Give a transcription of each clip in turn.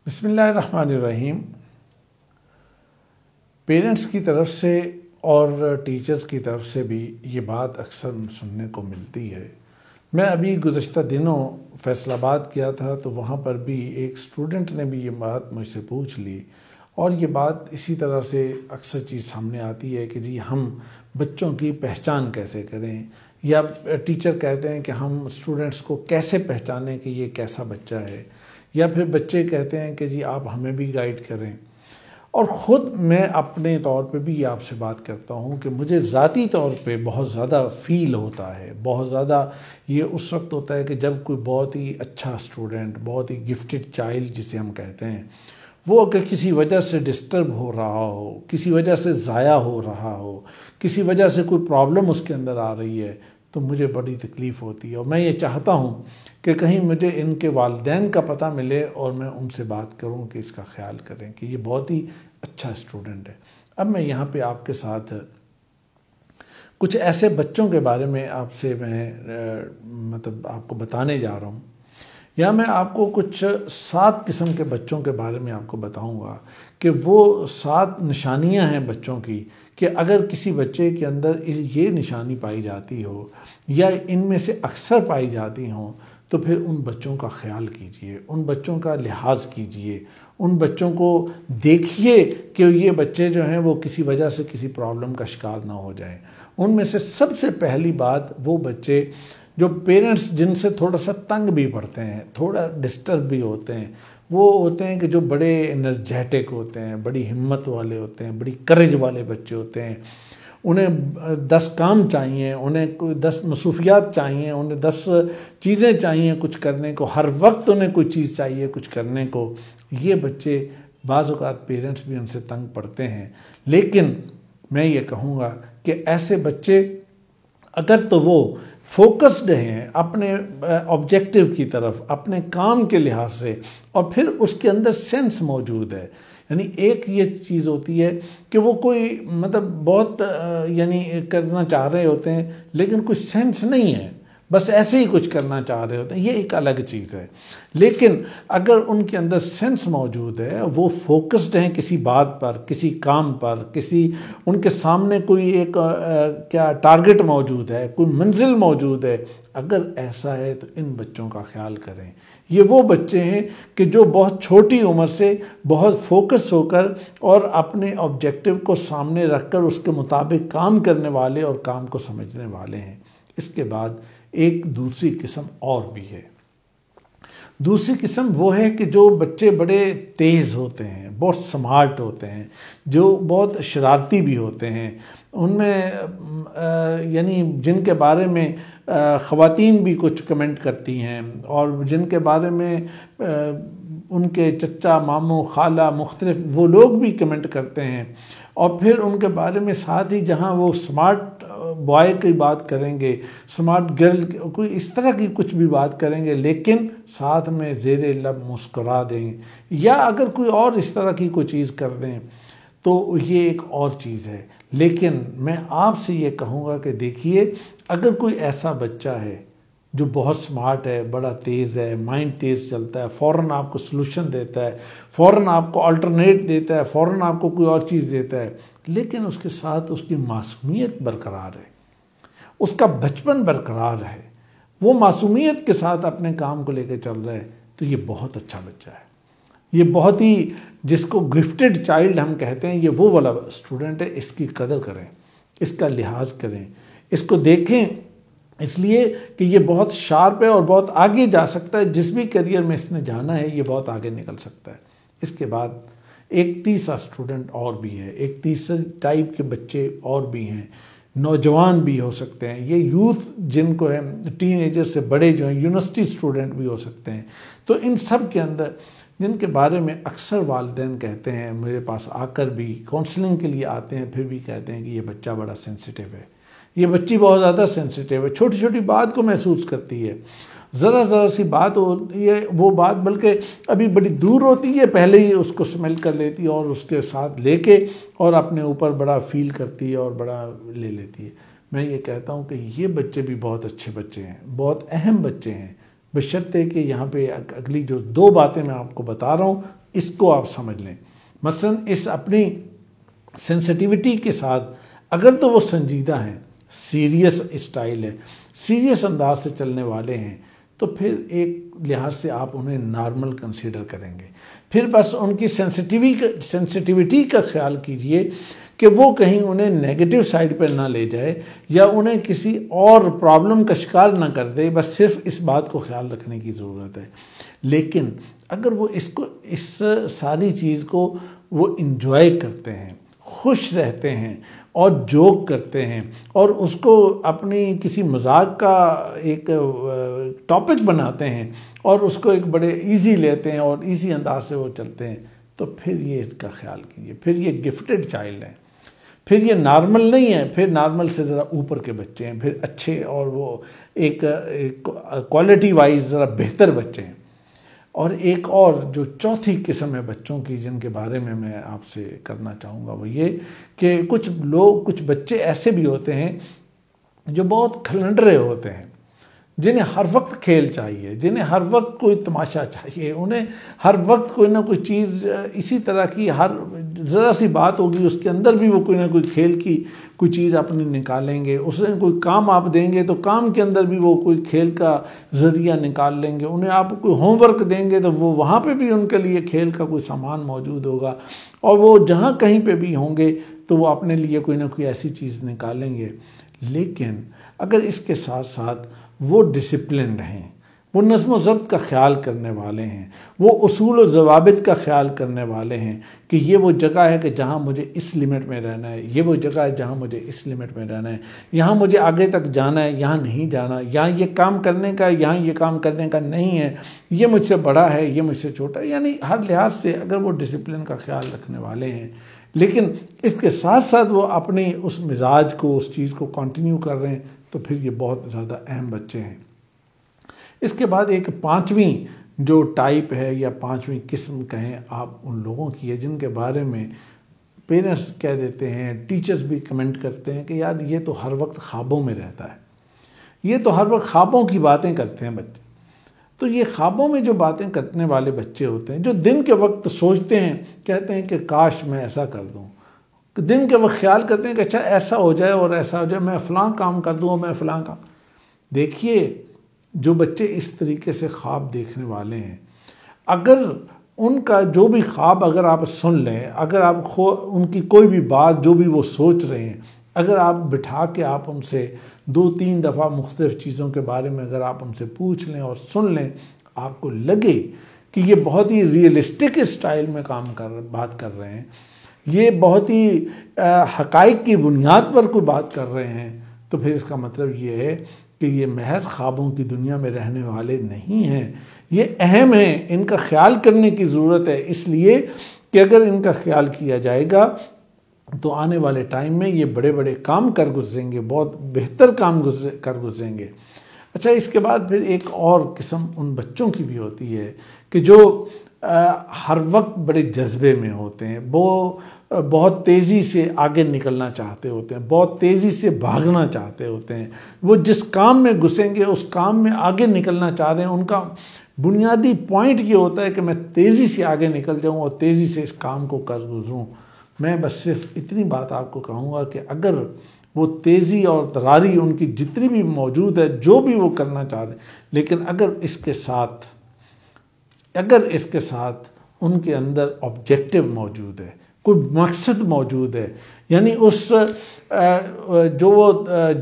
بسم اللہ الرحمن الرحیم۔ پیرنٹس کی طرف سے اور ٹیچرز کی طرف سے بھی یہ بات اکثر سننے کو ملتی ہے۔ میں ابھی گزشتہ دنوں فیصل آباد کیا تھا تو وہاں پر بھی ایک اسٹوڈنٹ نے بھی یہ بات مجھ سے پوچھ لی، اور یہ بات اسی طرح سے اکثر چیز سامنے آتی ہے کہ جی ہم بچوں کی پہچان کیسے کریں، یا ٹیچر کہتے ہیں کہ ہم اسٹوڈنٹس کو کیسے پہچانیں کہ یہ کیسا بچہ ہے، یا پھر بچے کہتے ہیں کہ جی آپ ہمیں بھی گائیڈ کریں۔ اور خود میں اپنے طور پہ بھی آپ سے بات کرتا ہوں کہ مجھے ذاتی طور پہ بہت زیادہ فیل ہوتا ہے، بہت زیادہ یہ اس وقت ہوتا ہے کہ جب کوئی بہت ہی اچھا اسٹوڈنٹ، بہت ہی گفٹڈ چائلڈ جسے ہم کہتے ہیں، وہ اگر کسی وجہ سے ڈسٹرب ہو رہا ہو، کسی وجہ سے ضائع ہو رہا ہو، کسی وجہ سے کوئی پرابلم اس کے اندر آ رہی ہے، تو مجھے بڑی تکلیف ہوتی ہے، اور میں یہ چاہتا ہوں کہ کہیں مجھے ان کے والدین کا پتہ ملے اور میں ان سے بات کروں کہ اس کا خیال کریں کہ یہ بہت ہی اچھا اسٹوڈنٹ ہے۔ اب میں یہاں پہ آپ کے ساتھ کچھ ایسے بچوں کے بارے میں آپ سے آپ کو بتانے جا رہا ہوں، یا میں آپ کو کچھ 7 قسم کے بچوں کے بارے میں آپ کو بتاؤں گا کہ وہ 7 نشانیاں ہیں بچوں کی، کہ اگر کسی بچے کے اندر یہ نشانی پائی جاتی ہو یا ان میں سے اکثر پائی جاتی ہوں تو پھر ان بچوں کا خیال کیجئے، ان بچوں کا لحاظ کیجئے، ان بچوں کو دیکھیے کہ یہ بچے جو ہیں وہ کسی وجہ سے کسی پرابلم کا شکار نہ ہو جائیں۔ ان میں سے سب سے پہلی بات، وہ بچے جو پیرنٹس جن سے تھوڑا سا تنگ بھی پڑتے ہیں، تھوڑا ڈسٹرب بھی ہوتے ہیں، وہ ہوتے ہیں کہ جو بڑے انرجیٹک ہوتے ہیں، بڑی ہمت والے ہوتے ہیں، بڑی کریج والے بچے ہوتے ہیں۔ انہیں 10 کام چاہیے، انہیں 10 مصروفیات چاہیے، انہیں 10 چیزیں چاہیے کچھ کرنے کو، ہر وقت انہیں کوئی چیز چاہیے کچھ کرنے کو۔ یہ بچے بعض اوقات پیرنٹس بھی ان سے تنگ پڑتے ہیں، لیکن میں یہ کہوں گا کہ ایسے بچے اگر تو وہ فوکسڈ ہیں اپنے آبجیکٹیو کی طرف، اپنے کام کے لحاظ سے، اور پھر اس کے اندر سینس موجود ہے، یعنی ایک یہ چیز ہوتی ہے کہ وہ کوئی بہت کرنا چاہ رہے ہوتے ہیں لیکن کوئی سینس نہیں ہے، بس ایسے ہی کچھ کرنا چاہ رہے ہوتے ہیں، یہ ایک الگ چیز ہے۔ لیکن اگر ان کے اندر سینس موجود ہے، وہ فوکسڈ ہیں کسی بات پر، کسی کام پر، ان کے سامنے کوئی ایک ٹارگٹ موجود ہے، کوئی منزل موجود ہے، اگر ایسا ہے تو ان بچوں کا خیال کریں۔ یہ وہ بچے ہیں کہ جو بہت چھوٹی عمر سے بہت فوکس ہو کر اور اپنے آبجیکٹیو کو سامنے رکھ کر اس کے مطابق کام کرنے والے اور کام کو سمجھنے والے ہیں۔ اس کے بعد ایک دوسری قسم اور بھی ہے۔ دوسری قسم وہ ہے کہ جو بچے بڑے تیز ہوتے ہیں، بہت سمارٹ ہوتے ہیں، جو بہت شرارتی بھی ہوتے ہیں، ان میں جن کے بارے میں خواتین بھی کچھ کمنٹ کرتی ہیں، اور جن کے بارے میں ان کے چچا، ماموں، خالہ، مختلف وہ لوگ بھی کمنٹ کرتے ہیں، اور پھر ان کے بارے میں ساتھ ہی جہاں وہ سمارٹ بوائے کی بات کریں گے، سمارٹ گرل، کوئی اس طرح کی کچھ بھی بات کریں گے، لیکن ساتھ میں زیر لب مسکرا دیں، یا اگر کوئی اور اس طرح کی کوئی چیز کر دیں تو یہ ایک اور چیز ہے۔ لیکن میں آپ سے یہ کہوں گا کہ دیکھیے، اگر کوئی ایسا بچہ ہے جو بہت سمارٹ ہے، بڑا تیز ہے، مائنڈ تیز چلتا ہے، فوراً آپ کو سلوشن دیتا ہے، فوراً آپ کو آلٹرنیٹ دیتا ہے، فوراً آپ کو کوئی اور چیز دیتا ہے، لیکن اس کے ساتھ اس کی معصومیت برقرار ہے، اس کا بچپن برقرار ہے، وہ معصومیت کے ساتھ اپنے کام کو لے کے چل رہا ہے، تو یہ بہت اچھا بچہ ہے۔ یہ بہت ہی، جس کو گفٹڈ چائلڈ ہم کہتے ہیں، یہ وہ والا اسٹوڈنٹ ہے۔ اس کی قدر کریں، اس کا لحاظ کریں، اس کو دیکھیں، اس لیے کہ یہ بہت شارپ ہے اور بہت آگے جا سکتا ہے، جس بھی کیریئر میں اس نے جانا ہے یہ بہت آگے نکل سکتا ہے۔ اس کے بعد ایک تیسرا اسٹوڈنٹ اور بھی ہے، ایک تیسرے ٹائپ کے بچے اور بھی ہیں، نوجوان بھی ہو سکتے ہیں، یہ یوتھ جن کو ہے، ٹین ایجر سے بڑے جو ہیں، یونیورسٹی اسٹوڈنٹ بھی ہو سکتے ہیں۔ تو ان سب کے اندر جن کے بارے میں اکثر والدین کہتے ہیں، میرے پاس آ کر بھی کاؤنسلنگ کے لیے آتے ہیں، پھر بھی کہتے ہیں کہ یہ بچہ بڑا سینسیٹیو ہے، یہ بچی بہت زیادہ سینسیٹیو ہے، چھوٹی چھوٹی بات کو محسوس کرتی ہے، ذرا سی بات ہوتی ہے، وہ بات بلکہ ابھی بڑی دور ہوتی ہے، پہلے ہی اس کو سمیل کر لیتی ہے اور اس کے ساتھ لے کے اور اپنے اوپر بڑا فیل کرتی ہے اور بڑا لے لیتی ہے۔ میں یہ کہتا ہوں کہ یہ بچے بھی بہت اچھے بچے ہیں، بہت اہم بچے ہیں، بشرطے کہ یہاں پہ اگلی جو 2 باتیں میں آپ کو بتا رہا ہوں اس کو آپ سمجھ لیں. مثلا اس اپنی سینسٹیوٹی کے ساتھ اگر تو وہ سنجیدہ ہیں، سیریس اسٹائل ہے، سیریس انداز سے چلنے والے ہیں، تو پھر ایک لحاظ سے آپ انہیں نارمل کنسیڈر کریں گے. پھر بس ان کی سینسٹیوٹی کا خیال کیجئے کہ وہ کہیں انہیں نیگیٹو سائڈ پر نہ لے جائے یا انہیں کسی اور پرابلم کا شکار نہ کر دے. بس صرف اس بات کو خیال رکھنے کی ضرورت ہے. لیکن اگر وہ اس ساری چیز کو وہ انجوائے کرتے ہیں، خوش رہتے ہیں اور جوک کرتے ہیں اور اس کو اپنی کسی مذاق کا ایک ٹاپک بناتے ہیں اور اس کو ایک بڑے ایزی لیتے ہیں اور ایزی انداز سے وہ چلتے ہیں، تو پھر یہ اس کا خیال کیجیے، پھر یہ گفٹڈ چائلڈ ہیں، پھر یہ نارمل نہیں ہے، پھر نارمل سے ذرا اوپر کے بچے ہیں، پھر اچھے اور وہ ایک کوالٹی وائز ذرا بہتر بچے ہیں. اور ایک اور جو چوتھی قسم ہے بچوں کی جن کے بارے میں آپ سے کرنا چاہوں گا وہ یہ کہ کچھ بچے ایسے بھی ہوتے ہیں جو بہت کھلنڈرے ہوتے ہیں، جنہیں ہر وقت کھیل چاہیے، جنہیں ہر وقت کوئی تماشا چاہیے، انہیں ہر وقت کوئی نہ کوئی چیز اسی طرح کی، ہر ذرا سی بات ہوگی اس کے اندر بھی وہ کوئی نہ کوئی کھیل کی کوئی چیز اپنی نکالیں گے. اسے کوئی کام آپ دیں گے تو کام کے اندر بھی وہ کوئی کھیل کا ذریعہ نکال لیں گے. انہیں آپ کوئی ہوم ورک دیں گے تو وہ وہاں پہ بھی ان کے لیے کھیل کا کوئی سامان موجود ہوگا، اور وہ جہاں کہیں پہ بھی ہوں گے تو وہ اپنے لیے کوئی نہ کوئی ایسی چیز نکالیں گے. لیکن اگر اس کے ساتھ ساتھ وہ ڈسپلنڈ ہیں، وہ نظم و ضبط کا خیال کرنے والے ہیں، وہ اصول و ضوابط کا خیال کرنے والے ہیں کہ یہ وہ جگہ ہے کہ جہاں مجھے اس لمٹ میں رہنا ہے، یہ وہ جگہ ہے جہاں مجھے اس لمٹ میں رہنا ہے، یہاں مجھے آگے تک جانا ہے، یہاں نہیں جانا، یہاں یہ کام کرنے کا، یہاں یہ کام کرنے کا نہیں ہے، یہ مجھ سے بڑا ہے، یہ مجھ سے چھوٹا ہے. یعنی ہر لحاظ سے اگر وہ ڈسپلن کا خیال رکھنے والے ہیں لیکن اس کے ساتھ ساتھ وہ اپنی اس مزاج کو، اس چیز کو کنٹینیو کر رہے ہیں، تو پھر یہ بہت زیادہ اہم بچے ہیں. اس کے بعد ایک پانچویں جو ٹائپ ہے یا پانچویں قسم کہیں آپ ان لوگوں کی ہے جن کے بارے میں پیرنٹس کہہ دیتے ہیں، ٹیچرز بھی کمنٹ کرتے ہیں کہ یار یہ تو ہر وقت خوابوں میں رہتا ہے، یہ تو ہر وقت خوابوں کی باتیں کرتے ہیں بچے. تو یہ خوابوں میں جو باتیں کرنے والے بچے ہوتے ہیں، جو دن کے وقت سوچتے ہیں، کہتے ہیں کہ کاش میں ایسا کر دوں، دن کے وقت خیال کرتے ہیں کہ اچھا ایسا ہو جائے اور ایسا ہو جائے، میں فلاں کام کر دوں اور میں فلاں کام. دیکھیے جو بچے اس طریقے سے خواب دیکھنے والے ہیں، اگر ان کا جو بھی خواب اگر آپ سن لیں، اگر آپ ان کی کوئی بھی بات جو بھی وہ سوچ رہے ہیں، اگر آپ بٹھا کے آپ ان سے 2-3 دفعہ مختلف چیزوں کے بارے میں اگر آپ ان سے پوچھ لیں اور سن لیں، آپ کو لگے کہ یہ بہت ہی ریئلسٹک اسٹائل میں بات کر رہے ہیں، یہ بہت ہی حقائق کی بنیاد پر کوئی بات کر رہے ہیں، تو پھر اس کا مطلب یہ ہے کہ یہ محض خوابوں کی دنیا میں رہنے والے نہیں ہیں، یہ اہم ہیں، ان کا خیال کرنے کی ضرورت ہے. اس لیے کہ اگر ان کا خیال کیا جائے گا تو آنے والے ٹائم میں یہ بڑے بڑے کام کر گزریں گے، بہت بہتر کام کر گزریں گے. اچھا، اس کے بعد پھر ایک اور قسم ان بچوں کی بھی ہوتی ہے کہ جو ہر وقت بڑے جذبے میں ہوتے ہیں، وہ بہت تیزی سے آگے نکلنا چاہتے ہوتے ہیں، بہت تیزی سے بھاگنا چاہتے ہوتے ہیں، وہ جس کام میں گھسیں گے اس کام میں آگے نکلنا چاہ رہے ہیں. ان کا بنیادی پوائنٹ یہ ہوتا ہے کہ میں تیزی سے آگے نکل جاؤں اور تیزی سے اس کام کو کر گزروں. میں بس صرف اتنی بات آپ کو کہوں گا کہ اگر وہ تیزی اور تراری ان کی جتنی بھی موجود ہے، جو بھی وہ کرنا چاہ رہے ہیں، لیکن اگر اس کے ساتھ ان کے اندر آبجیکٹو موجود ہے، کوئی مقصد موجود ہے، یعنی اس جو وہ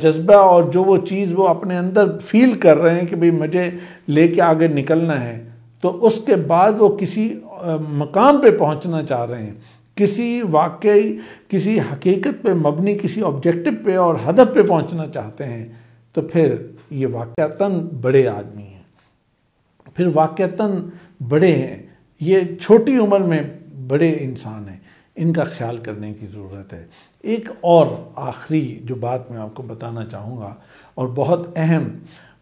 جذبہ اور جو وہ چیز وہ اپنے اندر فیل کر رہے ہیں کہ بھئی مجھے لے کے آگے نکلنا ہے، تو اس کے بعد وہ کسی مقام پہ پہنچنا چاہ رہے ہیں، کسی واقعی کسی حقیقت پہ مبنی کسی آبجیکٹو پہ اور ہدف پہ پہنچنا چاہتے ہیں، تو پھر یہ واقعتاً بڑے آدمی ہیں، پھر واقعتاً بڑے ہیں، یہ چھوٹی عمر میں بڑے انسان ہیں. ان کا خیال کرنے کی ضرورت ہے. ایک اور آخری جو بات میں آپ کو بتانا چاہوں گا اور بہت اہم،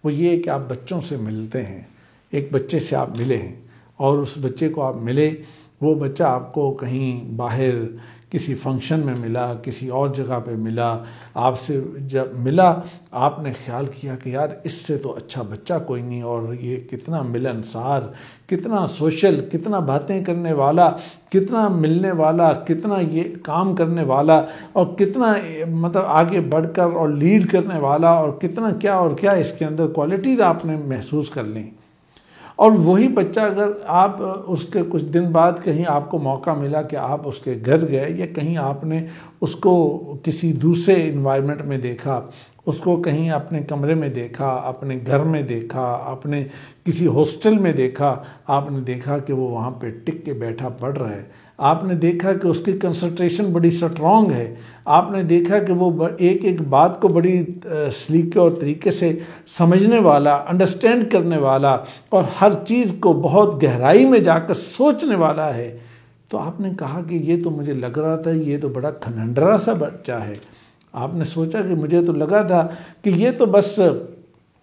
وہ یہ کہ آپ بچوں سے ملتے ہیں، ایک بچے سے آپ ملے ہیں اور اس بچے کو آپ ملے، وہ بچہ آپ کو کہیں باہر کسی فنکشن میں ملا، کسی اور جگہ پہ ملا، آپ سے جب ملا آپ نے خیال کیا کہ یار اس سے تو اچھا بچہ کوئی نہیں، اور یہ کتنا ملنسار، کتنا سوشل، کتنا باتیں کرنے والا، کتنا ملنے والا، کتنا یہ کام کرنے والا، اور کتنا مطلب آگے بڑھ کر اور لیڈ کرنے والا، اور کتنا کیا اور کیا اس کے اندر کوالٹیز آپ نے محسوس کر لیں۔ اور وہی بچہ اگر آپ اس کے کچھ دن بعد کہیں آپ کو موقع ملا کہ آپ اس کے گھر گئے، یا کہیں آپ نے اس کو کسی دوسرے انوائرمنٹ میں دیکھا، اس کو کہیں اپنے کمرے میں دیکھا، اپنے گھر میں دیکھا، اپنے کسی ہاسٹل میں دیکھا، آپ نے دیکھا کہ وہ وہاں پہ ٹک کے بیٹھا پڑھ رہا ہے، آپ نے دیکھا کہ اس کی کنسنٹریشن بڑی سٹرونگ ہے، آپ نے دیکھا کہ وہ ایک ایک بات کو بڑی سلیقے اور طریقے سے سمجھنے والا، انڈرسٹینڈ کرنے والا، اور ہر چیز کو بہت گہرائی میں جا کر سوچنے والا ہے، تو آپ نے کہا کہ یہ تو مجھے لگ رہا تھا یہ تو بڑا کھنڈرا سا بچہ ہے۔ آپ نے سوچا کہ مجھے تو لگا تھا کہ یہ تو بس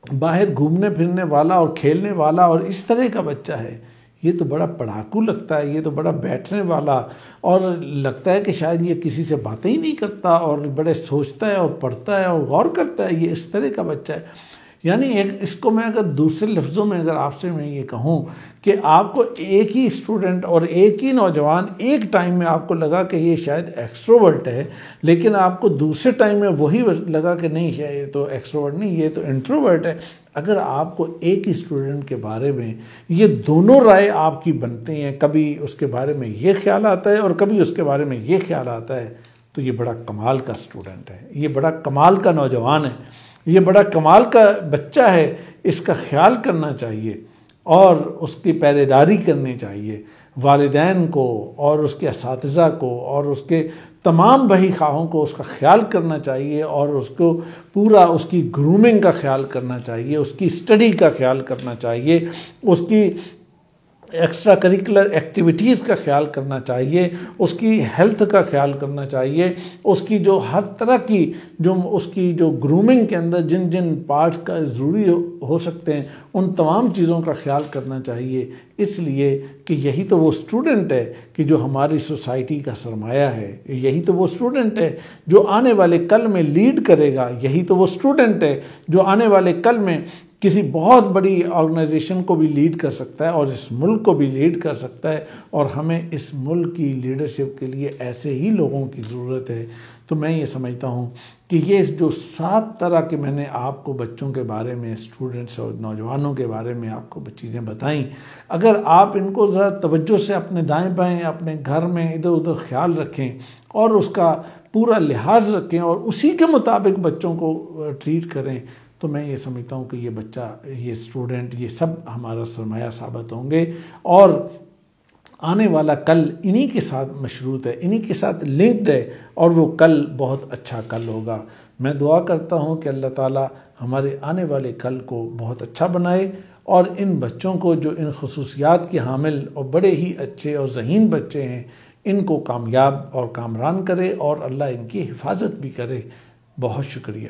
باہر گھومنے پھرنے والا اور کھیلنے والا اور اس طرح کا بچہ ہے، یہ تو بڑا پڑھاکو لگتا ہے، یہ تو بڑا بیٹھنے والا، اور لگتا ہے کہ شاید یہ کسی سے باتیں ہی نہیں کرتا، اور بڑے سوچتا ہے اور پڑھتا ہے اور غور کرتا ہے، یہ اس طرح کا بچہ ہے۔ یعنی اس کو میں اگر دوسرے لفظوں میں اگر آپ سے میں یہ کہوں کہ آپ کو ایک ہی اسٹوڈنٹ اور ایک ہی نوجوان ایک ٹائم میں آپ کو لگا کہ یہ شاید ایکسٹروورٹ ہے، لیکن آپ کو دوسرے ٹائم میں وہی لگا کہ نہیں یہ تو ایکسٹروورٹ نہیں، یہ تو انٹروورٹ ہے، اگر آپ کو ایک ہی اسٹوڈنٹ کے بارے میں یہ دونوں رائے آپ کی بنتی ہیں، کبھی اس کے بارے میں یہ خیال آتا ہے اور کبھی اس کے بارے میں یہ خیال آتا ہے، تو یہ بڑا کمال کا اسٹوڈنٹ ہے، یہ بڑا کمال کا نوجوان ہے، یہ بڑا کمال کا بچہ ہے، اس کا خیال کرنا چاہیے اور اس کی پہریداری کرنی چاہیے، والدین کو اور اس کے اساتذہ کو اور اس کے تمام بہی خواہوں کو اس کا خیال کرنا چاہیے، اور اس کو پورا اس کی گرومنگ کا خیال کرنا چاہیے، اس کی اسٹڈی کا خیال کرنا چاہیے، اس کی ایکسٹرا کریکولر ایکٹیویٹیز کا خیال کرنا چاہیے، اس کی ہیلتھ کا خیال کرنا چاہیے، اس کی جو ہر طرح کی جو اس کی جو گرومنگ کے اندر جن جن پارٹس کا ضروری ہو سکتے ہیں ان تمام چیزوں کا خیال کرنا چاہیے، اس لیے کہ یہی تو وہ اسٹوڈنٹ ہے کہ جو ہماری سوسائٹی کا سرمایہ ہے، یہی تو وہ اسٹوڈنٹ ہے جو آنے والے کل میں لیڈ کرے گا، یہی تو وہ اسٹوڈنٹ ہے جو آنے والے کل میں کسی بہت بڑی آرگنائزیشن کو بھی لیڈ کر سکتا ہے اور اس ملک کو بھی لیڈ کر سکتا ہے، اور ہمیں اس ملک کی لیڈرشپ کے لیے ایسے ہی لوگوں کی ضرورت ہے۔ تو میں یہ سمجھتا ہوں کہ یہ جو 7 طرح کے میں نے آپ کو بچوں کے بارے میں، اسٹوڈنٹس اور نوجوانوں کے بارے میں آپ کو چیزیں بتائیں، اگر آپ ان کو ذرا توجہ سے اپنے دائیں بائیں اپنے گھر میں ادھر ادھر خیال رکھیں اور اس کا پورا لحاظ رکھیں اور اسی کے مطابق بچوں کو ٹریٹ کریں، تو میں یہ سمجھتا ہوں کہ یہ بچہ، یہ اسٹوڈنٹ، یہ سب ہمارا سرمایہ ثابت ہوں گے، اور آنے والا کل انہی کے ساتھ مشروط ہے، انہی کے ساتھ لنکڈ ہے، اور وہ کل بہت اچھا کل ہوگا۔ میں دعا کرتا ہوں کہ اللہ تعالیٰ ہمارے آنے والے کل کو بہت اچھا بنائے، اور ان بچوں کو جو ان خصوصیات کے حامل اور بڑے ہی اچھے اور ذہین بچے ہیں، ان کو کامیاب اور کامران کرے، اور اللہ ان کی حفاظت بھی کرے۔ بہت شکریہ۔